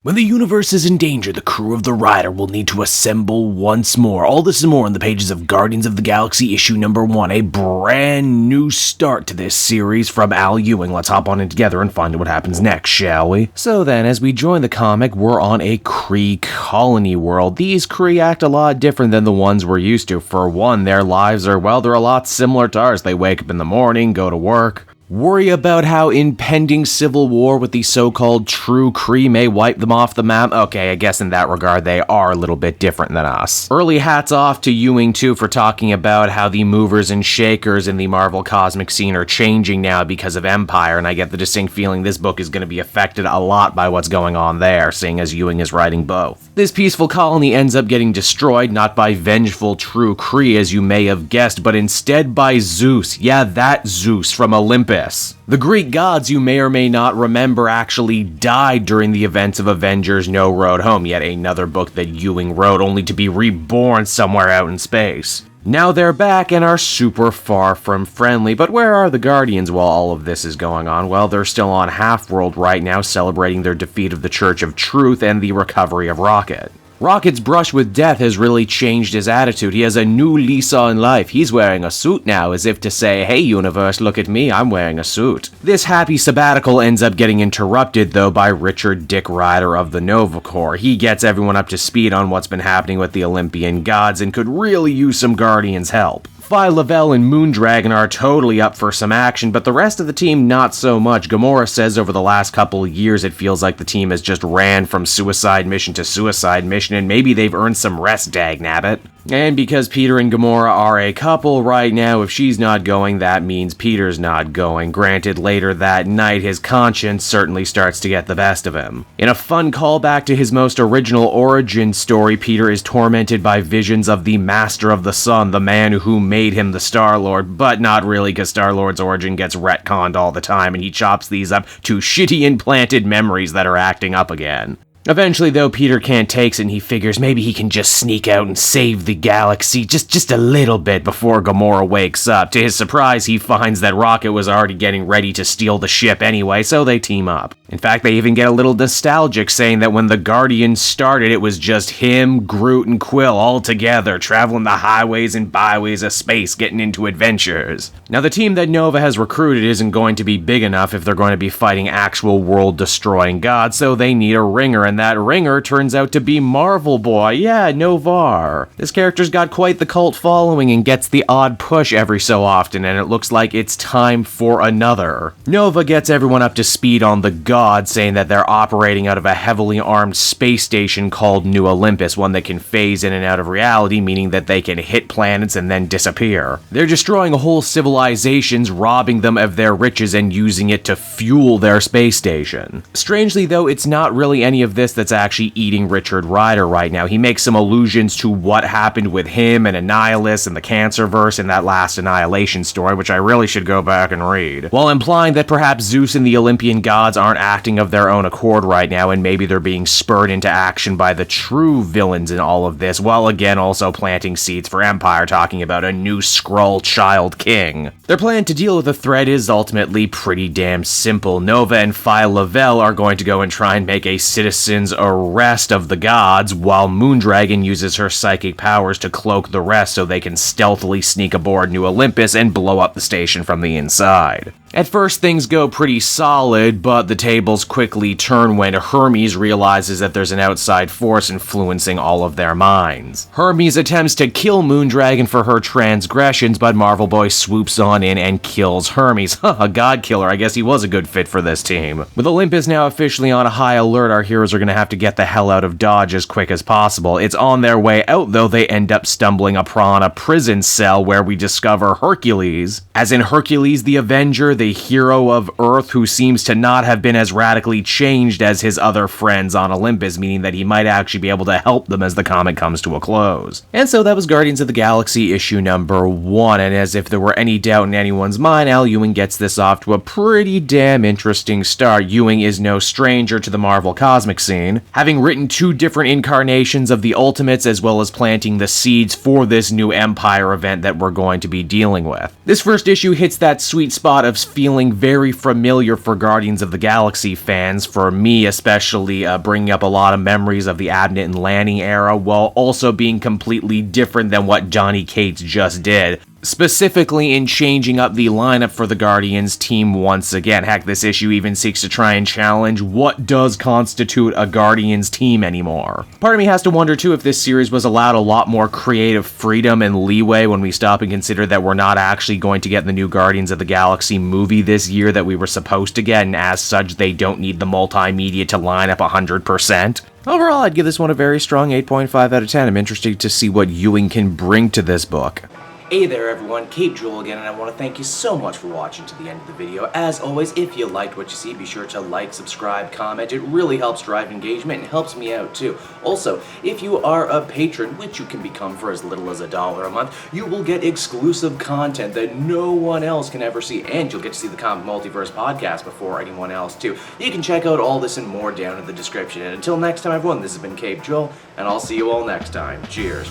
When the universe is in danger, the crew of the Rider will need to assemble once more. All this and more in the pages of Guardians of the Galaxy issue number 1, a brand new start to this series from Al Ewing. Let's hop on in together and find out what happens next, shall we? So then, as we join the comic, we're on a Kree colony world. These Kree act a lot different than the ones we're used to. For one, their lives are, well, they're a lot similar to ours. They wake up in the morning, go to work, worry about how impending civil war with the so-called true Kree may wipe them off the map. Okay, I guess in that regard they are a little bit different than us. Early hats off to Ewing too for talking about how the movers and shakers in the Marvel cosmic scene are changing now because of Empire, and I get the distinct feeling this book is going to be affected a lot by what's going on there, seeing as Ewing is writing both. This peaceful colony ends up getting destroyed, not by vengeful true Kree as you may have guessed, but instead by Zeus. Yeah, that Zeus from Olympus. The Greek gods you may or may not remember actually died during the events of Avengers No Road Home, yet another book that Ewing wrote only to be reborn somewhere out in space. Now they're back and are super far from friendly, but where are the Guardians while all of this is going on? Well, they're still on Half-World right now, celebrating their defeat of the Church of Truth and the recovery of Rocket. Rocket's brush with death has really changed his attitude. He has a new lease on life. He's wearing a suit now, as if to say, hey universe, look at me, I'm wearing a suit. This happy sabbatical ends up getting interrupted, though, by Richard Dick Rider of the Nova Corps. He gets everyone up to speed on what's been happening with the Olympian gods and could really use some Guardians' help. Phi Lavelle and Moondragon are totally up for some action, but the rest of the team not so much. Gamora says over the last couple of years it feels like the team has just ran from suicide mission to suicide mission, and maybe they've earned some rest, dagnabbit. And because Peter and Gamora are a couple right now, if she's not going, that means Peter's not going. Granted, later that night, his conscience certainly starts to get the best of him. In a fun callback to his most original origin story, Peter is tormented by visions of the Master of the Sun, the man who made him the Star-Lord, but not really, because Star-Lord's origin gets retconned all the time, and he chops these up to shitty implanted memories that are acting up again. Eventually, though, Peter can't take it and he figures maybe he can just sneak out and save the galaxy just a little bit before Gamora wakes up. To his surprise, he finds that Rocket was already getting ready to steal the ship anyway, so they team up. In fact, they even get a little nostalgic, saying that when the Guardians started, it was just him, Groot, and Quill all together, traveling the highways and byways of space, getting into adventures. Now, the team that Nova has recruited isn't going to be big enough if they're going to be fighting actual world-destroying gods, so they need a ringer, and that ringer turns out to be Marvel Boy. Yeah, Novar. This character's got quite the cult following and gets the odd push every so often, and it looks like it's time for another. Nova gets everyone up to speed on the gods, saying that they're operating out of a heavily armed space station called New Olympus, one that can phase in and out of reality, meaning that they can hit planets and then disappear. They're destroying whole civilizations, robbing them of their riches and using it to fuel their space station. Strangely, though, it's not really any of this that's actually eating Richard Rider right now. He makes some allusions to what happened with him and Annihilus and the Cancerverse in that last Annihilation story, which I really should go back and read, while implying that perhaps Zeus and the Olympian gods aren't acting of their own accord right now, and maybe they're being spurred into action by the true villains in all of this, while again also planting seeds for Empire, talking about a new Skrull child king. Their plan to deal with the threat is ultimately pretty damn simple. Nova and Phi Lavelle are going to go and try and make a citizen's arrest of the gods, while Moondragon uses her psychic powers to cloak the rest so they can stealthily sneak aboard New Olympus and blow up the station from the inside. At first, things go pretty solid, but the tables quickly turn when Hermes realizes that there's an outside force influencing all of their minds. Hermes attempts to kill Moondragon for her transgressions, but Marvel Boy swoops on in and kills Hermes. A god killer, I guess he was a good fit for this team. With Olympus now officially on high alert, our heroes are going to have to get the hell out of Dodge as quick as possible. It's on their way out, though, they end up stumbling upon a prison cell where we discover Hercules, as in Hercules the Avenger, the hero of Earth who seems to not have been as radically changed as his other friends on Olympus, meaning that he might actually be able to help them as the comic comes to a close. And so that was Guardians of the Galaxy issue number 1, and as if there were any doubt in anyone's mind, Al Ewing gets this off to a pretty damn interesting start. Ewing is no stranger to the Marvel cosmic scene, having written 2 different incarnations of the Ultimates as well as planting the seeds for this new Empire event that we're going to be dealing with. This first issue hits that sweet spot of feeling very familiar for Guardians of the Galaxy fans, for me especially, bringing up a lot of memories of the Abnett and Lanning era, while also being completely different than what Johnny Cates just did. Specifically in changing up the lineup for the Guardians team once again. Heck, this issue even seeks to try and challenge what does constitute a Guardians team anymore. Part of me has to wonder too if this series was allowed a lot more creative freedom and leeway when we stop and consider that we're not actually going to get the new Guardians of the Galaxy movie this year that we were supposed to get, and as such they don't need the multimedia to line up 100%. Overall, I'd give this one a very strong 8.5 out of 10. I'm interested to see what Ewing can bring to this book. Hey there everyone, Cape Joel again, and I want to thank you so much for watching to the end of the video. As always, if you liked what you see, be sure to like, subscribe, comment. It really helps drive engagement and helps me out too. Also, if you are a patron, which you can become for as little as $1 a month, you will get exclusive content that no one else can ever see, and you'll get to see the Comic Multiverse podcast before anyone else too. You can check out all this and more down in the description. And until next time everyone, this has been Cape Joel, and I'll see you all next time. Cheers.